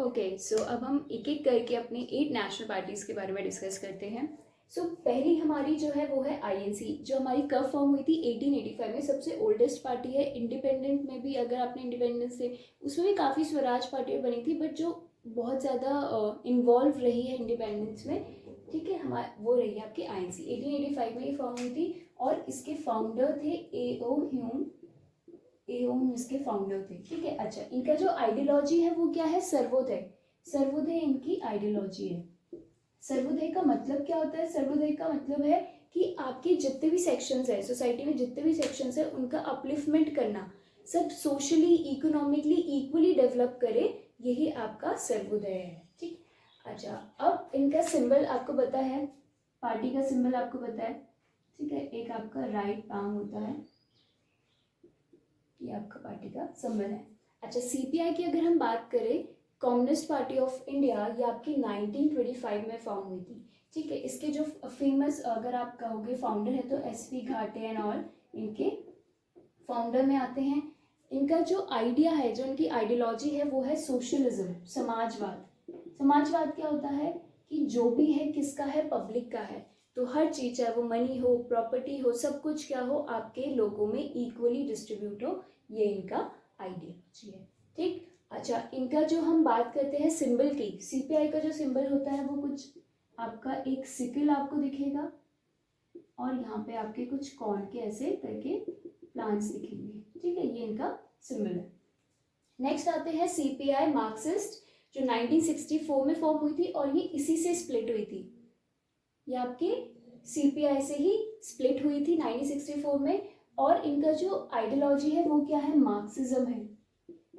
Okay, सो अब हम एक एक करके अपनी 8 नेशनल पार्टीज़ के बारे में डिस्कस करते हैं। सो पहली हमारी जो है वो है आईएनसी, जो हमारी कब फॉर्म हुई थी 1885 में। सबसे ओल्डेस्ट पार्टी है। इंडिपेंडेंट में भी अगर आपने इंडिपेंडेंस से, उसमें भी काफ़ी स्वराज पार्टियाँ बनी थी, बट जो बहुत ज़्यादा इन्वॉल्व रही है इंडिपेंडेंस में, ठीक है, हमारे वो रही है आपकी आईएनसी। 1885 में ये फॉर्म हुई थी और इसके फाउंडर थे ए.ओ. ह्यूम। एओन इसके फाउंडर थे, ठीक है। अच्छा, इनका जो आइडियोलॉजी है वो क्या है? सर्वोदय। सर्वोदय इनकी आइडियोलॉजी है। सर्वोदय का मतलब क्या होता है? सर्वोदय का मतलब है कि आपके जितने भी सेक्शंस है सोसाइटी में, जितने भी सेक्शंस है, उनका अपलिफ्टमेंट करना, सब सोशली इकोनॉमिकली इक्वली डेवलप करे, यही आपका सर्वोदय है, ठीक। अच्छा, अब इनका सिंबल आपको पता है, पार्टी का सिंबल आपको पता है, ठीक है। एक आपका राइट पाम होता है, ये आपका पार्टी का सिंबल है। अच्छा, सीपीआई की अगर हम बात करें, कम्युनिस्ट पार्टी ऑफ इंडिया, ये आपकी 1925 में फॉर्म हुई थी, ठीक है। इसके जो फेमस, अगर आप कहोगे फाउंडर है, तो एसपी घाटे एंड ऑल इनके फाउंडर में आते हैं। इनका जो आइडिया है, जो इनकी आइडियोलॉजी है, वो है सोशलिज्म, समाजवाद। समाजवाद क्या होता है कि जो भी है किसका है? पब्लिक का है। तो हर चीज़, चाहे वो मनी हो, प्रॉपर्टी हो, सब कुछ क्या हो? आपके लोगों में इक्वली डिस्ट्रीब्यूट हो, ये इनका आइडियोलॉजी है, ठीक। अच्छा, इनका जो हम बात करते हैं सिंबल की, सीपीआई का जो सिंबल होता है वो कुछ आपका एक सिकल आपको दिखेगा, और यहाँ पे आपके कुछ कॉर्न के ऐसे करके प्लांट्स दिखेंगे, ठीक है। ये इनका सिंबल है। नेक्स्ट आते हैं सीपीआई मार्क्सिस्ट, जो 1964 में फॉर्म हुई थी और ये इसी से स्प्लिट हुई थी। ये आपके सीपीआई से ही स्प्लिट हुई थी 1964 में। और इनका जो आइडियोलॉजी है वो क्या है? मार्क्सिज्म है।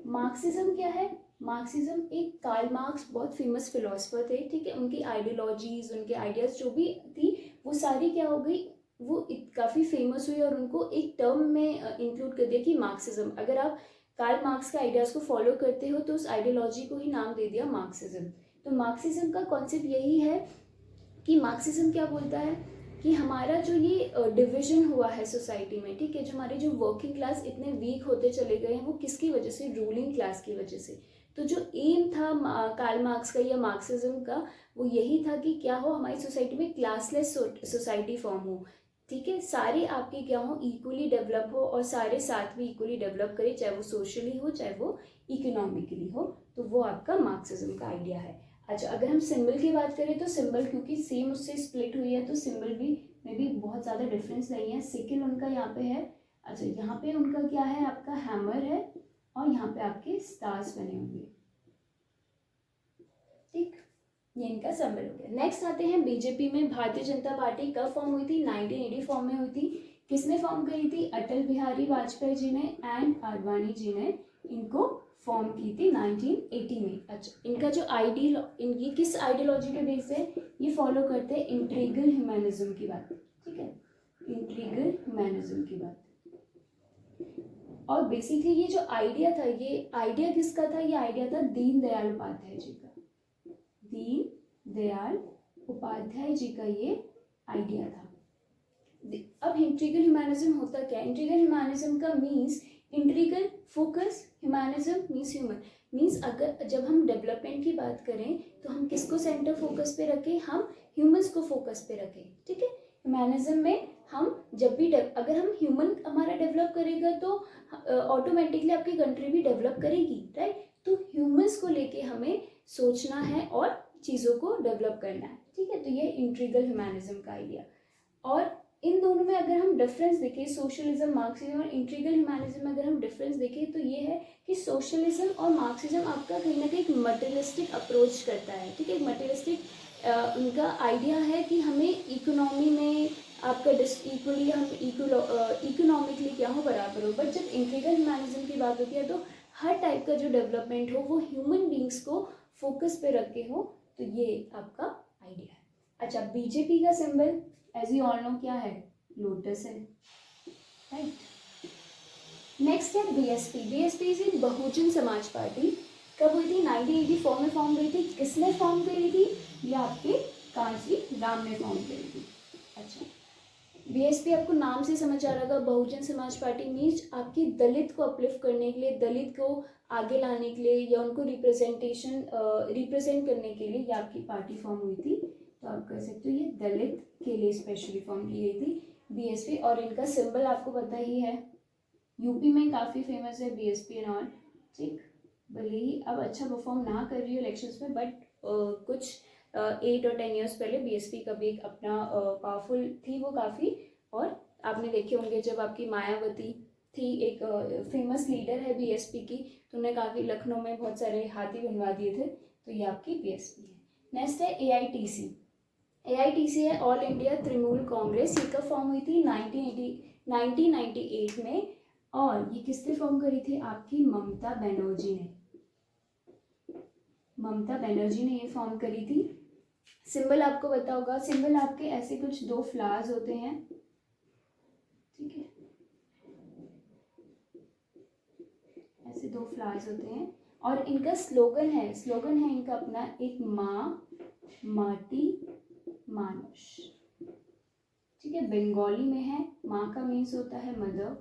मार्क्सिज्म क्या है? मार्क्सिज्म एक कार्ल मार्क्स, बहुत फेमस फिलोसफर थे, ठीक है। उनकी आइडियोलॉजीज, उनके आइडियाज जो भी थी, वो सारी क्या हो गई, वो काफ़ी फेमस हुई और उनको एक टर्म में इंक्लूड कर दिया कि मार्क्सिज्म। अगर आप कार्ल मार्क्स के आइडियाज़ को फॉलो करते हो तो उस आइडियोलॉजी को ही नाम दे दिया मार्क्सिज्म। तो मार्क्सिज्म का कॉन्सेप्ट यही है कि मार्क्सिज्म क्या बोलता है कि हमारा जो ये डिवीजन हुआ है सोसाइटी में, ठीक है, जो हमारे जो वर्किंग क्लास इतने वीक होते चले गए हैं, वो किसकी वजह से? रूलिंग क्लास की वजह से। तो जो एम था कार्ल मार्क्स का या मार्क्सिज्म का, वो यही था कि क्या हो, हमारी सोसाइटी में क्लासलेस सोसाइटी फॉर्म हो, ठीक है। सारे आपके क्या हो? इक्वली डेवलप हो, और सारे साथ भी इक्वली डेवलप करें, चाहे वो सोशली हो, चाहे वो इकोनॉमिकली हो। तो वो आपका मार्क्सिज्म का आइडिया है। अच्छा, अगर हम सिंबल की बात करें, तो सिंबल क्योंकि सेम उससे स्प्लिट हुई है, तो सिंबल भी में भी बहुत ज़्यादा डिफरेंस नहीं है। सिकल उनका यहाँ पे है। अच्छा, यहाँ पे उनका क्या है? आपका हैमर है, और यहाँ पे आपके स्टार्स बने होंगे, ठीक। ये इनका सिंबल हो गया। नेक्स्ट आते हैं बीजेपी में। भारतीय जनता पार्टी कब फॉर्म हुई थी? 1984 में हुई थी। किसने फॉर्म करी थी? अटल बिहारी वाजपेयी जी ने एंड आडवाणी जी ने इनको फॉर्म की थी 1980 में। अच्छा, इनका जो इनकी किस आइडियोलॉजी के बेस है ये फॉलो करते हैं? इंट्रीगल ह्यूमैनिज्म की बात, ठीक है, इंट्रीगल ह्यूमैनिज्म की बात। और बेसिकली ये जो आइडिया था, ये आइडिया किसका था? ये आइडिया था दीनदयाल उपाध्याय जी का। दीनदयाल उपाध्याय जी का ये आइडिया था। अब इंट्रीगल ह्यूमैनिज्म होता क्या है? इंट्रीगल ह्यूमैनिज्म का means, integral focus, humanism means human. Means अगर जब हम डेवलपमेंट की बात करें तो हम किसको सेंटर फोकस पे रखें? हम ह्यूमंस को फोकस पे रखें, ठीक है। ह्यूमैनिज्म में हम जब भी अगर हम ह्यूमन हमारा डेवलप करेगा तो ऑटोमेटिकली आपकी कंट्री भी डेवलप करेगी, राइट। तो ह्यूमंस को लेके हमें सोचना है और चीज़ों को डेवलप करना है, ठीक है। तो ये इंट्रीगल ह्यूमैनिज्म का आइडिया। और इन दोनों में अगर हम डिफरेंस देखें, सोशलिज्म, मार्क्सिज्म और इंट्रीगल ह्यूमैनिज्म में अगर हम डिफरेंस देखें, तो ये है कि सोशलिज्म और मार्क्सिज्म आपका कहीं ना कहीं एक मटेरियलिस्टिक अप्रोच करता है, ठीक है। मटेरियलिस्टिक उनका आइडिया है कि हमें इकोनॉमी में आपका इक्वली हम इकोनॉमिकली क्या हो? बराबर हो। बट जब इंट्रीगल ह्यूमैनिज्म की बात होती है तो हर टाइप का जो डेवलपमेंट हो वो ह्यूमन बींग्स को फोकस पे रख के हो। तो ये आपका आइडिया है। अच्छा, बीजेपी का symbol as you all know क्या है? लोटस है, राइट। नेक्स्ट है BSP. BSP is Bahujan Samaj party. कब हुई थी? 1984 में फॉर्म हुई थी। किसने फॉर्म करी थी? ये आपके कांची राम ने फॉर्म करी थी। अच्छा, बीएसपी आपको नाम से समझ आ रहा होगा, बहुजन समाज पार्टी मीन्स आपकी दलित को अपलिफ्ट करने के लिए, दलित को आगे लाने के लिए या उनको रिप्रेजेंट करने के लिए ये आपकी पार्टी फॉर्म हुई थी। तो आप कह सकते हो ये दलित के लिए स्पेशली फॉर्म की गई थी बीएसपी। और इनका सिंबल आपको पता ही है, यूपी में काफ़ी फेमस है बीएसपी एंड ऑल, ठीक। भले ही अब अच्छा परफॉर्म ना कर रही हो इलेक्शंस में, बट कुछ 8 और 10 ईयर्स पहले बीएसपी का भी एक अपना पावरफुल थी वो काफ़ी। और आपने देखे होंगे जब आपकी मायावती थी, एक फेमस लीडर है बीएसपी की, तो उन्हें काफ़ी लखनऊ में बहुत सारे हाथी बनवा दिए थे। तो ये आपकी बीएसपी है। नेक्स्ट है एआईटीसी। एआईटीसी है ऑल इंडिया तृणमूल कांग्रेस। ये कब फॉर्म हुई थी? 1998 में। और ये किसने फॉर्म करी थी? आपकी ममता बनर्जी ने। ममता बनर्जी ने ये फॉर्म करी थी। सिंबल आपको पता होगा, सिंबल आपके ऐसे कुछ 2 फ्लावर्स होते हैं, ठीक है, ऐसे 2 फ्लावर्स होते हैं। और इनका स्लोगन है इनका अपना, एक माँ माटी मानुष, ठीक है, बंगाली में है। माँ का मीन्स होता है मदर,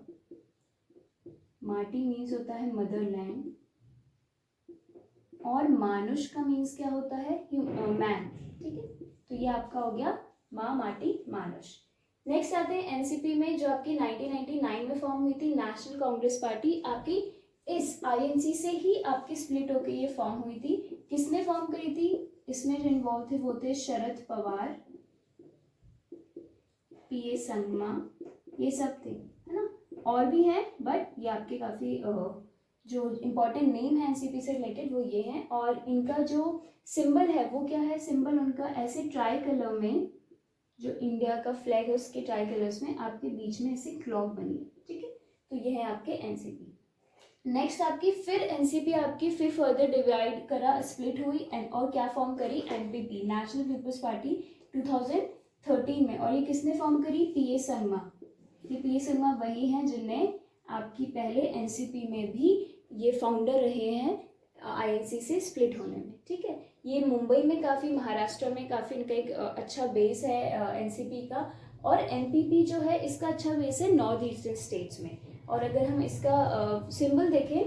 माटी मीन्स होता है मदरलैंड, और मानुष का मीन्स क्या होता है? मैन, ठीक है। तो ये आपका हो गया माँ माटी मानुष। नेक्स्ट आते हैं एनसीपी में, जो आपकी 1999 में फॉर्म हुई थी, नेशनल कांग्रेस पार्टी। आपकी इस आईएनसी से ही आपकी स्प्लिट होकर ये फॉर्म हुई थी। किसने फॉर्म करी थी? इसमें जो इन्वॉल्व थे वो थे शरद पवार, पीए संगमा, ये सब थे, है ना। और भी हैं, बट ये आपके काफ़ी जो इम्पोर्टेंट नेम है एनसीपी से रिलेटेड वो ये हैं। और इनका जो सिंबल है वो क्या है? सिंबल उनका ऐसे ट्राई कलर में, जो इंडिया का फ्लैग है उसके ट्राई कलर्स में आपके बीच में ऐसे क्लॉक बनी है, ठीक है। तो ये है आपके एनसीपी। नेक्स्ट आपकी फिर एनसीपी आपकी फिर फर्दर डिवाइड करा, स्प्लिट हुई और क्या फॉर्म करी? एनपीपी, नेशनल पीपल्स पार्टी, 2013 में। और ये किसने फॉर्म करी? पीए संगमा। ये पीए संगमा वही हैं जिनने आपकी पहले एनसीपी में भी ये फाउंडर रहे हैं आईएनसी से स्प्लिट होने में, ठीक है। ये मुंबई में काफ़ी, महाराष्ट्र में काफ़ी इनका एक अच्छा बेस है एनसीपी का। और एनपीपी जो है इसका अच्छा बेस है नॉर्थ ईस्टर्न स्टेट्स में। और अगर हम इसका सिंबल देखें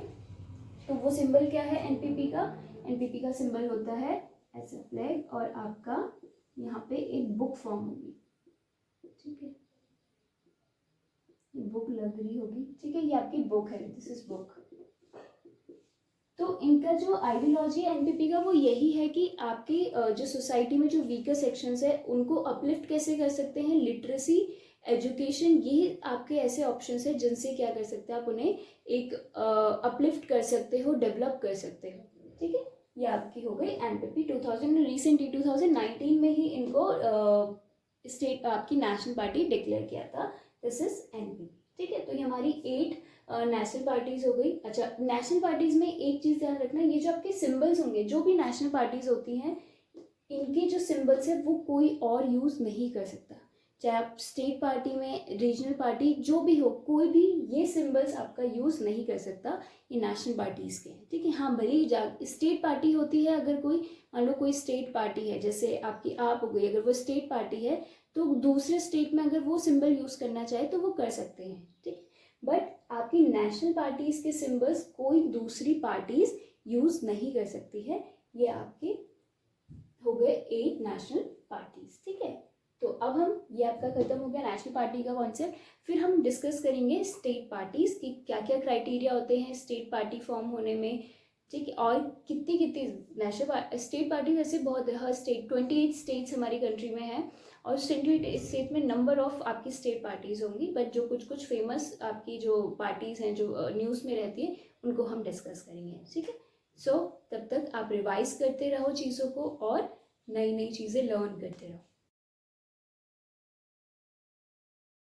तो वो सिंबल क्या है एनपीपी का? एनपीपी का सिंबल होता है ऐसा फ्लैग, और आपका यहाँ पे एक बुक फॉर्म होगी, ठीक है, बुक लग रही होगी, ठीक है, ये आपकी बुक है, दिस इज बुक। तो इनका जो आइडियोलॉजी है एनपीपी का वो यही है कि आपकी जो सोसाइटी में जो वीकर सेक्शंस है उनको अपलिफ्ट कैसे कर सकते हैं, लिटरेसी, एजुकेशन, ये आपके ऐसे ऑप्शंस है जिनसे क्या कर सकते हैं आप उन्हें एक अपलिफ्ट कर सकते हो, डेवलप कर सकते हो, ठीक है। ये आपकी हो गई एनपीपी। 2019 में ही इनको स्टेट आपकी नेशनल पार्टी डिक्लेयर किया था, दिस इज एनपीपी, ठीक है। तो ये हमारी 8 नेशनल पार्टीज हो गई। अच्छा, नेशनल पार्टीज में एक चीज़ ध्यान रखना, ये जो आपके सिंबल्स होंगे, जो भी नेशनल पार्टीज होती हैं, इनके जो सिंबल्स है वो कोई और यूज़ नहीं कर सकता। चाहे आप स्टेट पार्टी में, रीजनल पार्टी, जो भी हो, कोई भी ये सिंबल्स आपका यूज़ नहीं कर सकता, ये नेशनल पार्टीज़ के हैं, ठीक है। हाँ, भले ही स्टेट पार्टी होती है, अगर कोई मान लो कोई स्टेट पार्टी है, जैसे आपकी आप हो गई, अगर वो स्टेट पार्टी है तो दूसरे स्टेट में अगर वो सिंबल यूज़ करना चाहे तो वो कर सकते हैं, ठीक। बट आपकी नेशनल पार्टीज के सिंबल्स कोई दूसरी पार्टीज यूज नहीं कर सकती है। ये आपके हो गए 8 नेशनल पार्टीज, ठीक है। तो अब हम, ये आपका खत्म हो गया नेशनल पार्टी का कॉन्सेप्ट। फिर हम डिस्कस करेंगे स्टेट पार्टीज की क्या क्या क्राइटेरिया होते हैं स्टेट पार्टी फॉर्म होने में, ठीक है। और कितनी कितनी नेशनल स्टेट पार्टी वैसे बहुत है, हर स्टेट 28 स्टेट्स हमारी कंट्री में है, और 28 स्टेट में नंबर ऑफ आपकी स्टेट पार्टीज होंगी, बट जो कुछ कुछ फेमस आपकी जो पार्टीज हैं जो न्यूज़ में रहती है उनको हम डिस्कस करेंगे, ठीक है। सो तब तक आप रिवाइज करते रहो चीज़ों को और नई नई चीज़ें लर्न करते रहो।